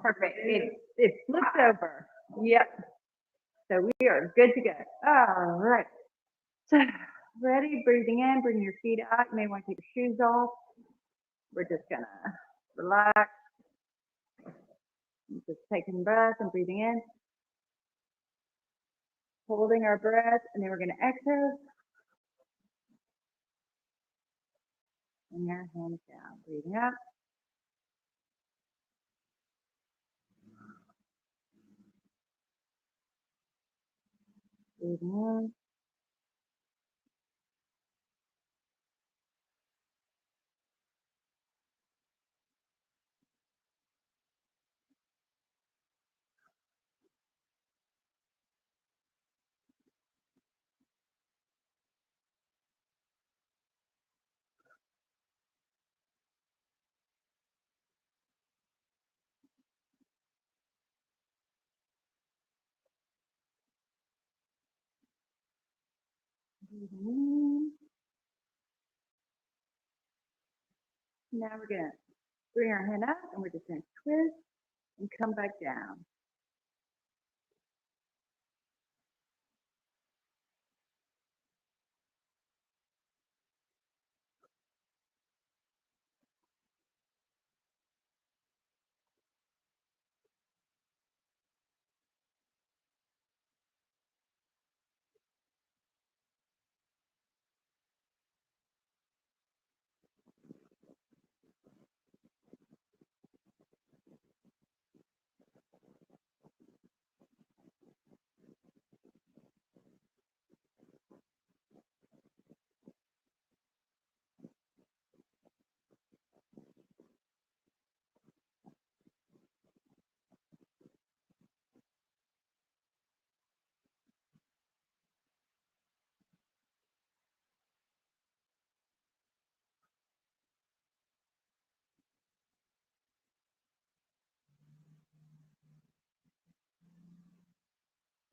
Perfect. It flips over. Yep. So we are good to go. All right. So ready, breathing in, bring your feet out. You may want to take your shoes off. We're just gonna relax. Just taking breath and breathing in, holding our breath, and then we're gonna exhale. Bring our hands down. Breathing up. Breathing in. Breathing in. Now we're gonna bring our hand up and we're just gonna twist and come back down.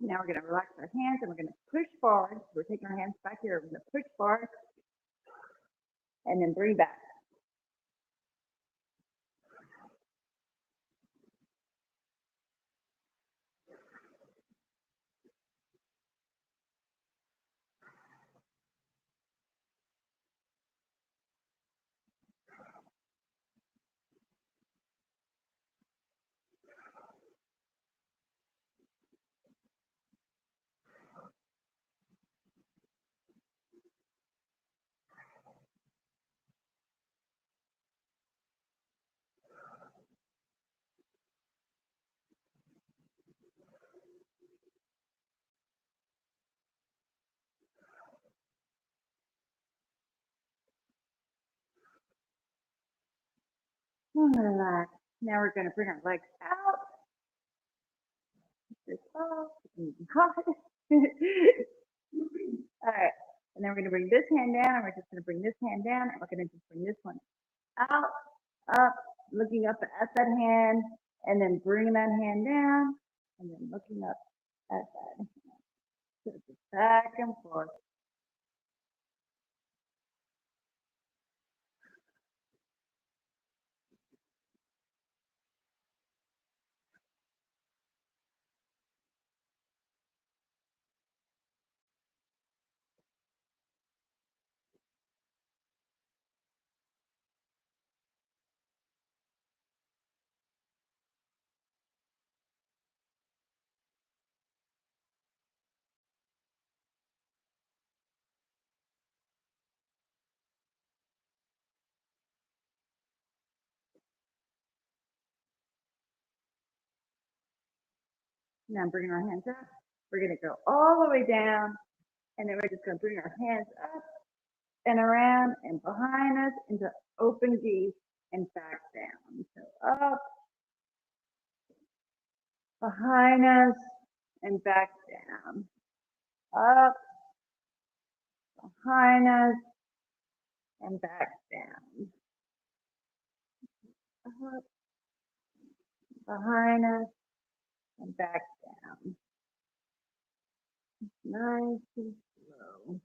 Now we're gonna relax our hands and we're gonna push forward. We're taking our hands back here. We're gonna push forward and then bring back. Relax. Now we're gonna bring our legs out. All right. And then we're gonna bring this hand down and we're just gonna bring this hand down and we're gonna just bring this one out, up, looking up at that hand, and then bringing that hand down, and then looking up at that hand. So just back and forth. Now bringing our hands up. We're gonna go all the way down, and then we're just gonna bring our hands up and around and behind us into open V and back down. So up, behind us, and back down. Up, behind us, and back down. Up, behind us, and back down. Nice and slow.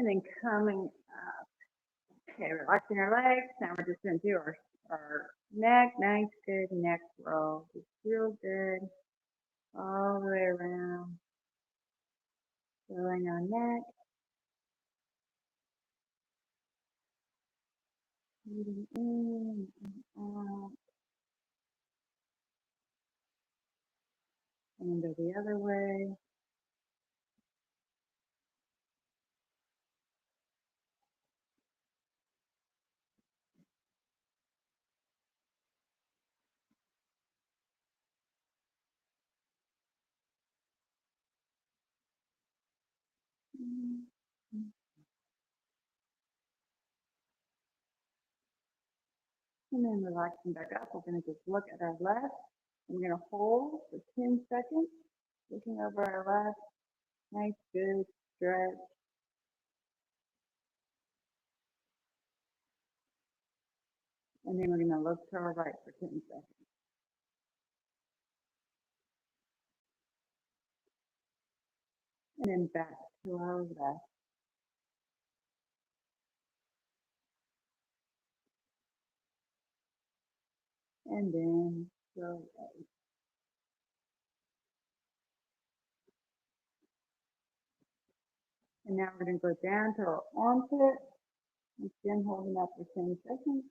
and then coming up. Okay, relaxing our legs. Now we're just going to do our neck. Nice, good neck roll. Just real good all the way around. Filling our neck. Breathing in and out. And go the other way. And then relaxing back up, we're going to just look at our left. We're going to hold for 10 seconds, looking over our left. Nice, good stretch. And then we're going to look to our right for 10 seconds. And then back to our left. And then go right. And now we're going to go down to our armpit. Again, holding that for 10 seconds.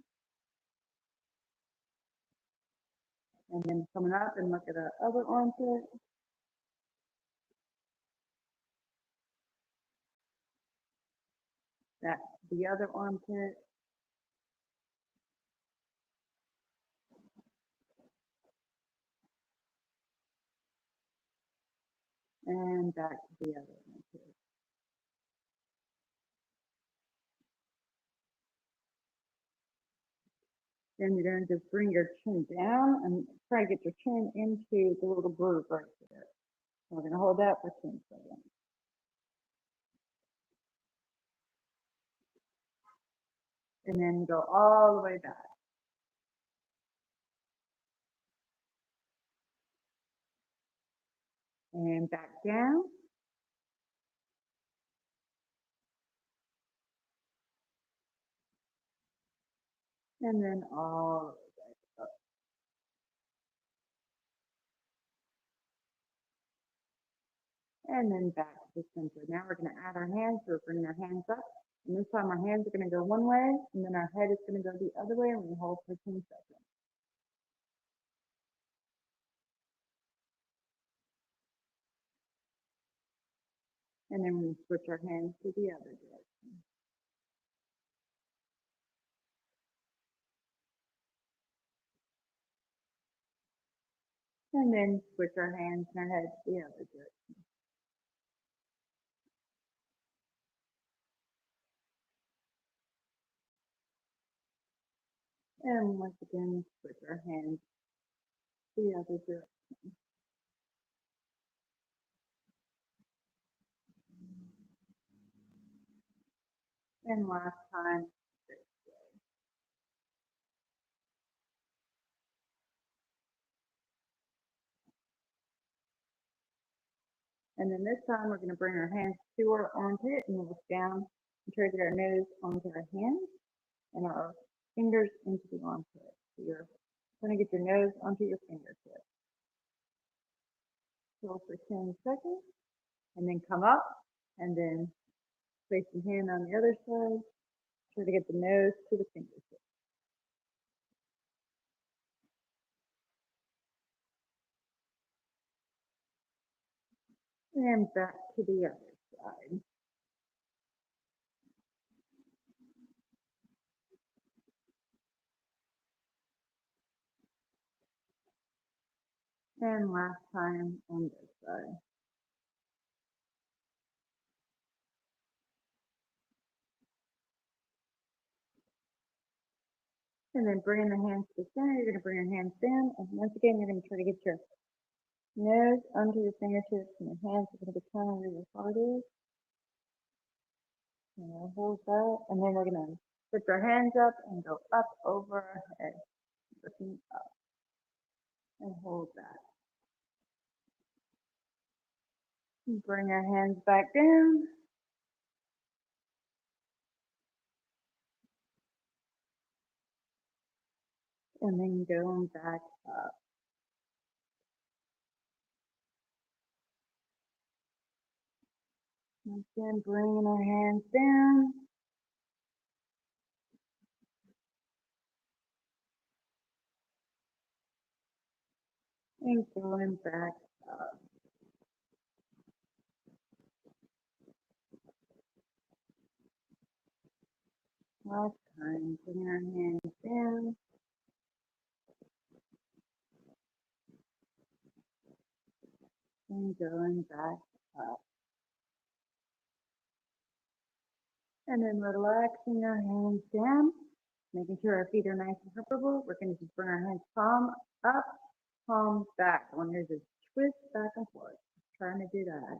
And then coming up and look at our other armpit. Back to the other armpit. And back to the other armpit. Then you're going to just bring your chin down and try to get your chin into the little groove right there. So we're going to hold that for 10 seconds. And then go all the way back. And back down. And then all the way back up. And then back to the center. Now we're going to add our hands. So we're bringing our hands up. And this time our hands are going to go one way. And then our head is going to go the other way. And we hold for 10 seconds. And then we switch our hands to the other direction. And then switch our hands and our head to the other direction. And once again, switch our hands to the other direction. And last time, this way. And then this time we're going to bring our hands to our armpit and look down and try to get our nose onto our hands and our fingers into the armpit. So you're going to get your nose onto your fingertips. Hold for 10 seconds and then come up and then place your hand on the other side. Try to get the nose to the fingertips. And back to the other side. And last time on this side. And then bringing the hands to the center, you're going to bring your hands down. And once again, you're going to try to get your nose under your fingertips and your hands are going to be kind of where your heart is. And we'll hold that. And then we're going to put our hands up and go up over our head, looking up. And hold that. And bring our hands back down. and then going back up. And then bringing our hands down. And going back up. Last time, bringing our hands down. And going back up. And then relaxing our hands down, making sure our feet are nice and comfortable. We're going to just bring our hands palm up, palm back. I want to just twist back and forth. Trying to do that.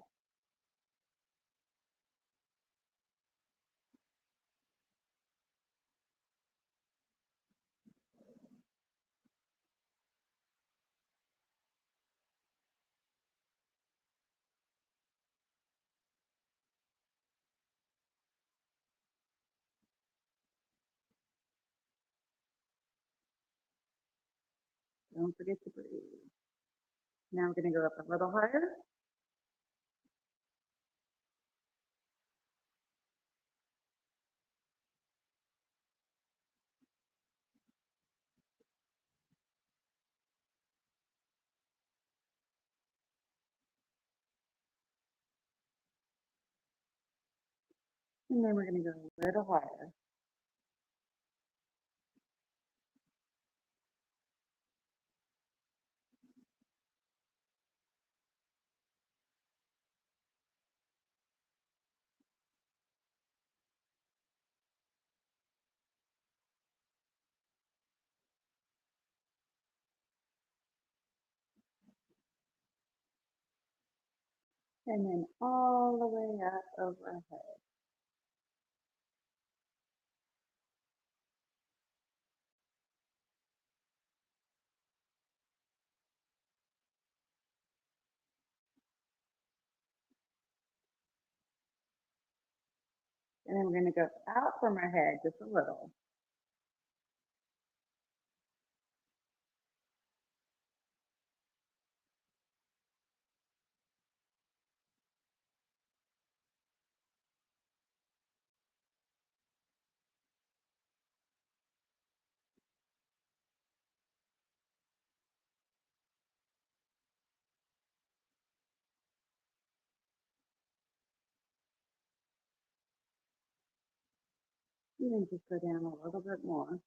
Don't forget to breathe. Now we're going to go up a little higher. And then we're going to go a little higher. And then all the way up overhead. And then we're going to go out from our head just a little. And then just go down a little bit more.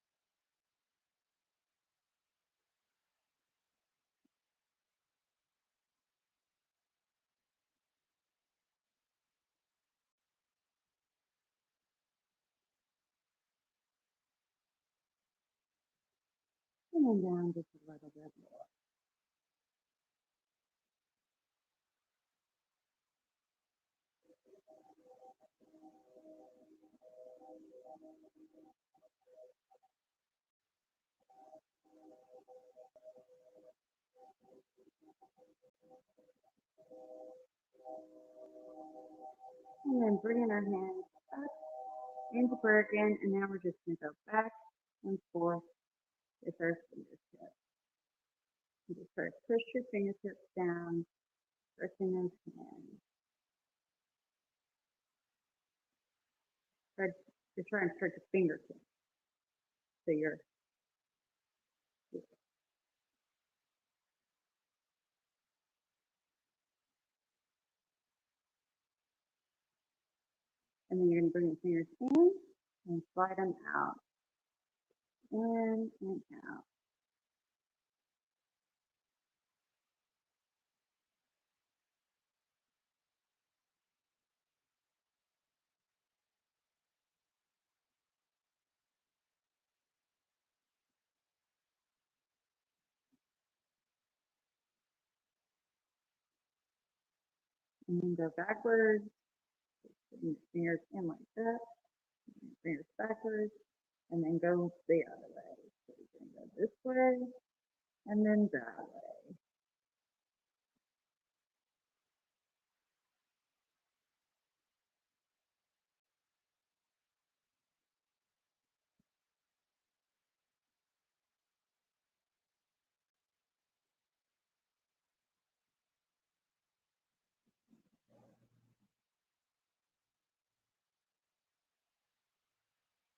And then down just a little bit more. And then bringing our hands up into prayer again. And now we're just going to go back and forth with our fingertips. You just start push your fingertips down, pressing those hands. You're trying to stretch your fingertips. So you're, and then you're going to bring your fingers in and slide them out. In and out. And then go backwards. Bring your fingers in like that. Fingers backwards. And then go the other way. So you're going to go this way and then that way.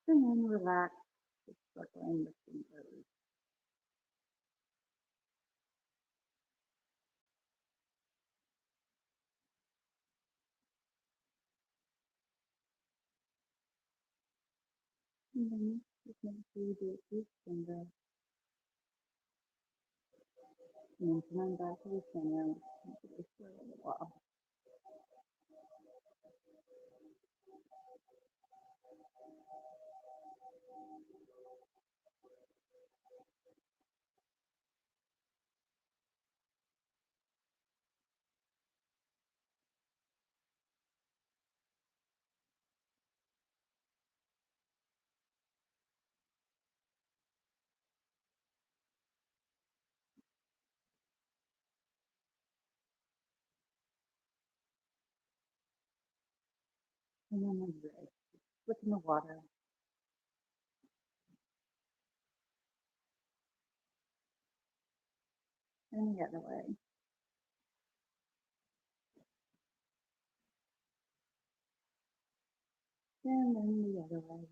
And then relax, just circling the fingers. And then just make sure you do it each finger. And then coming back to the center, make it for a little while. And then when you're ready, flip in the water. And the other way. And then the other way.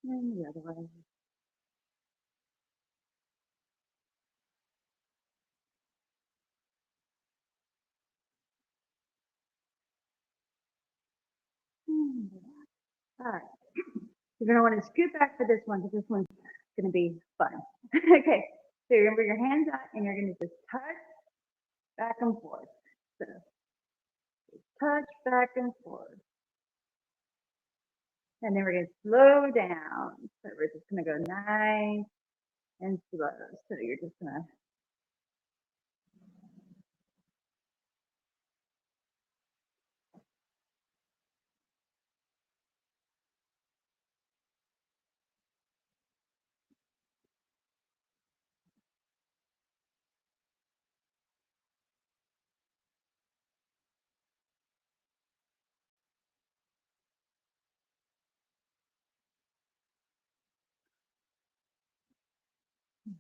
And the other way. And relax. All right. You're going to want to scoot back for this one because this one's going to be fun. Okay. So you're going to bring your hands out and you're going to just touch back and forth. So touch back and forth. And then we're going to slow down. So we're just going to go nice and slow. So you're just going to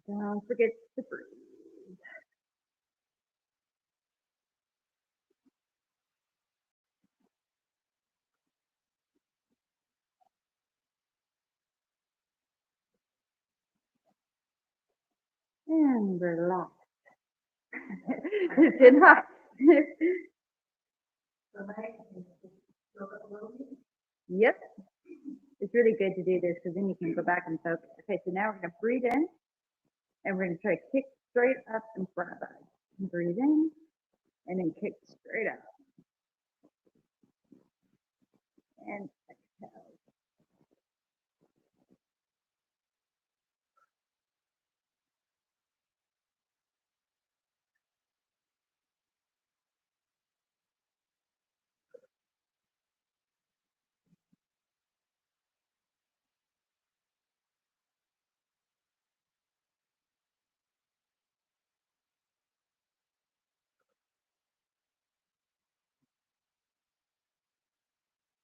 don't forget to breathe. And relax. It's hot. Yep. It's really good to do this because then you can go back and focus. Okay, so now we're going to breathe in and we're going to try to kick straight up in front of us. Breathe in and then kick straight up. And exhale.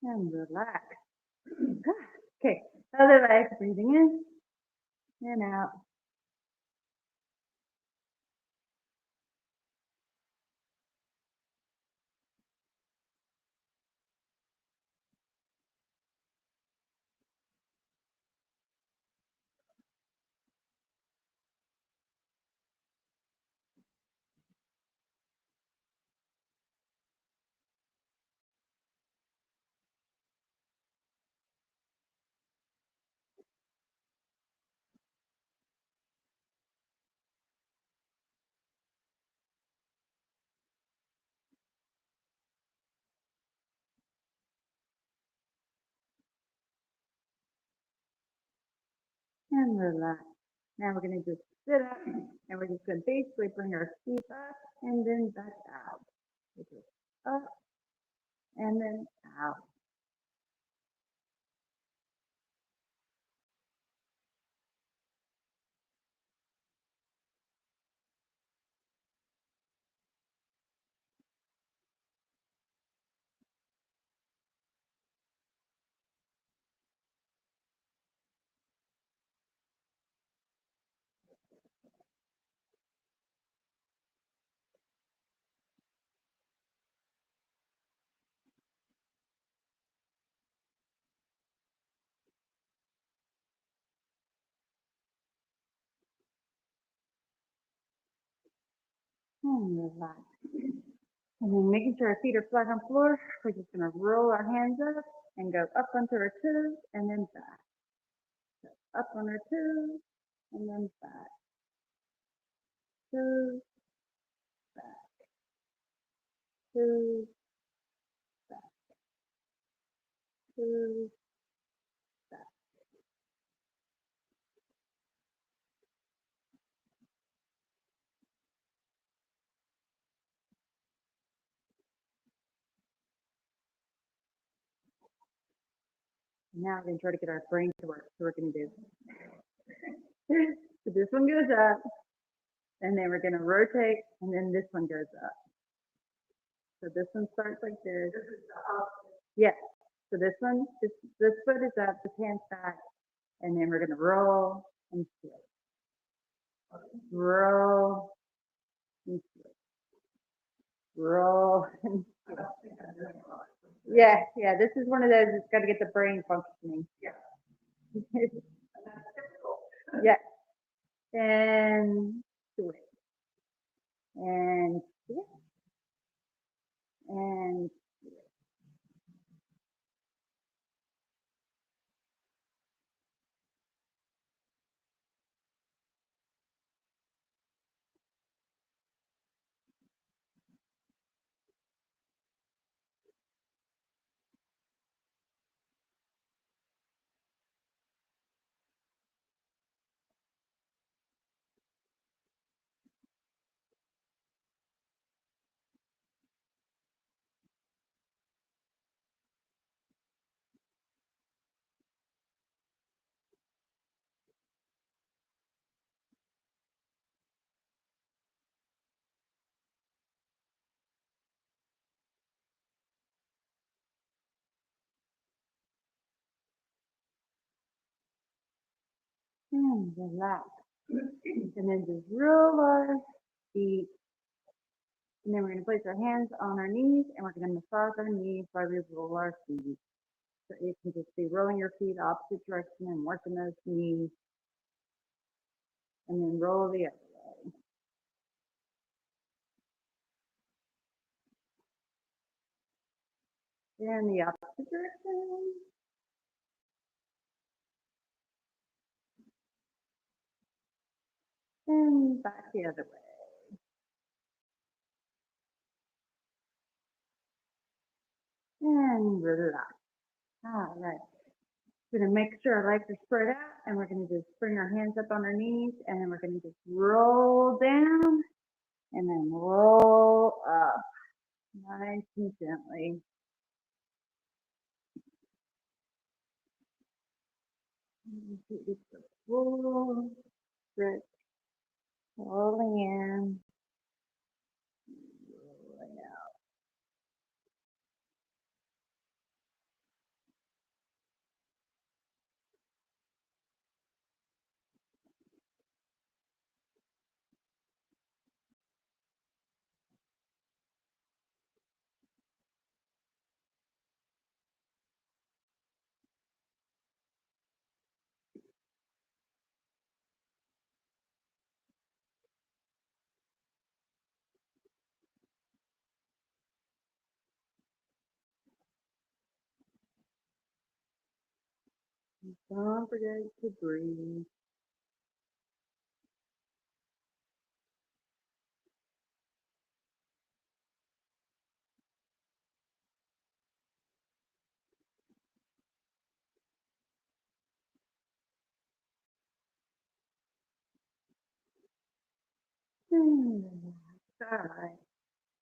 And relax. Okay, other leg, breathing in and out. And relax. Now we're going to just sit up and we're just going to basically bring our feet up and then back out. Just up and then out. And relax. And then making sure our feet are flat on the floor, we're just going to roll our hands up and go up onto our toes and then back. So up on our toes and then back. Toes, back. Toes, back. Toes, back. Now we're going to try to get our brain to work. So we're going to do. So this one goes up, and then we're going to rotate, and then this one goes up. So this one starts like this. Yes. So this one, this foot is up, this hand's back, and then we're going to roll and switch. Roll and switch. Roll and switch. Yeah, this is one of those that's got to get the brain functioning. Yeah. And switch. And switch. And relax. And then just roll our feet. And then we're going to place our hands on our knees and we're going to massage our knees while we roll our feet. So you can just be rolling your feet opposite direction and working those knees. And then roll the other way. And the opposite direction. And back the other way. And relax. All right. We're going to make sure our legs are spread out and we're going to just bring our hands up on our knees and then we're going to just roll down and then roll up nice and gently. It's a full stretch, rolling in, rolling out. Don't forget to breathe. All right.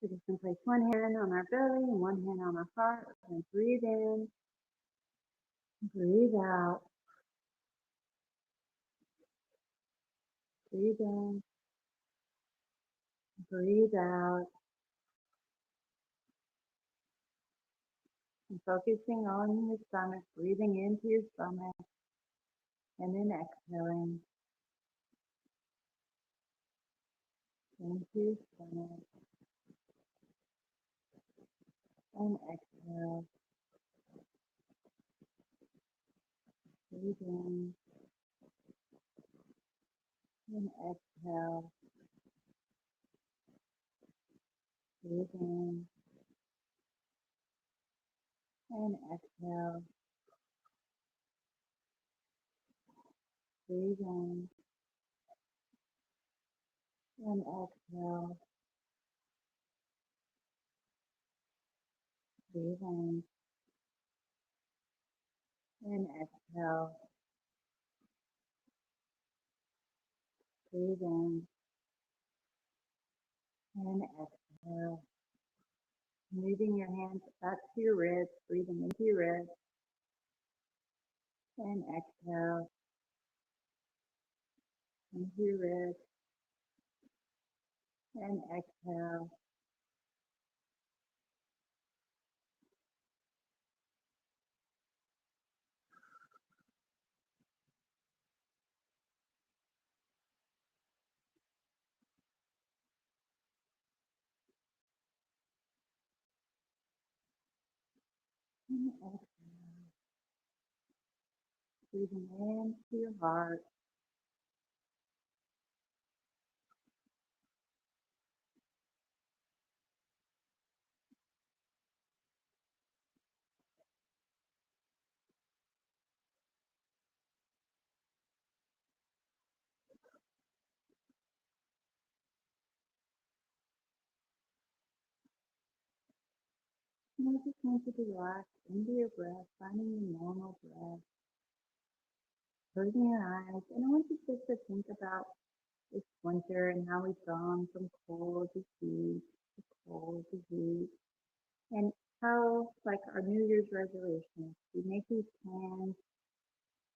We're just going to place one hand on our belly and one hand on our heart. And breathe in, breathe out, breathe in, breathe out. And focusing on your stomach, breathing into your stomach, and then exhaling into your stomach, and exhale. Breathe in, and exhale. Breathe in and exhale. Breathe in and exhale. Breathe in and exhale. Breathe in and exhale. Moving your hands up to your ribs, breathing into your ribs and exhale into your ribs and exhale. And exhale. Breathing into your heart. And I just want you to relax into your breath, finding your normal breath, closing your eyes. And I want you just to think about this winter and how we've gone from cold to heat, to cold to heat, and how, like our New Year's resolutions, we make these plans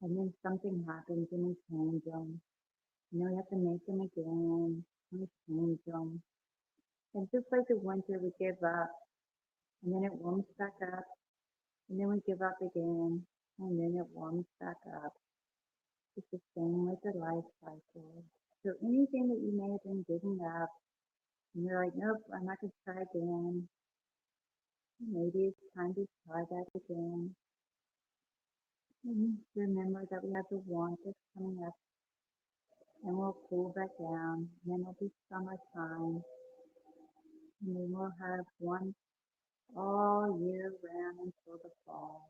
and then something happens and we change them. And then we have to make them again and we change them. And just like the winter, we give up and then it warms back up and then we give up again and then it warms back up. It's the same with the life cycle. So anything that you may have been giving up and you're like, nope, I'm not going to try again. Maybe it's time to try that again. And remember that we have the warmth that's coming up and we'll cool back down. And then it'll be summertime. And then we'll have one all year round until the fall.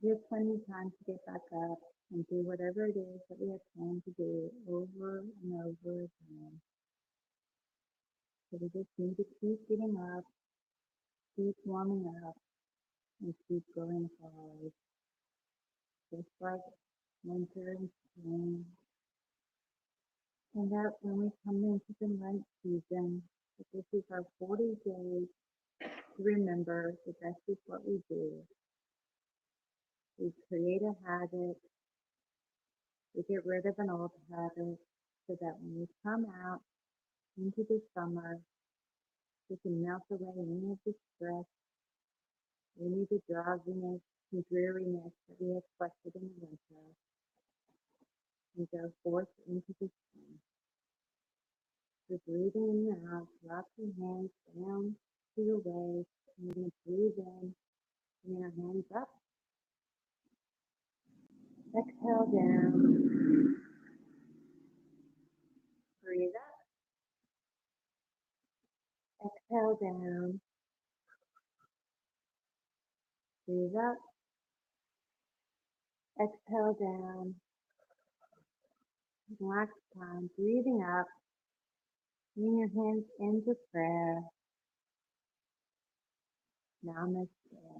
We have plenty of time to get back up and do whatever it is that we have planned to do over and over again. So we just need to keep getting up, keep warming up, and keep going forward. Just like winter and spring. And that when we come into the Lent season, that this is our 40 days to remember that that's just what we do. We create a habit, we get rid of an old habit, so that when we come out into the summer, we can melt away any of the stress, any of the drowsiness and dreariness that we have collected in the winter, and go forth into the spring. So breathing in and out, drop your hands down to your waist, and then breathe in, and your hands up. Exhale down, breathe up. Exhale down, breathe up. Exhale down. Last time, breathing up, bring your hands into prayer. Namaste.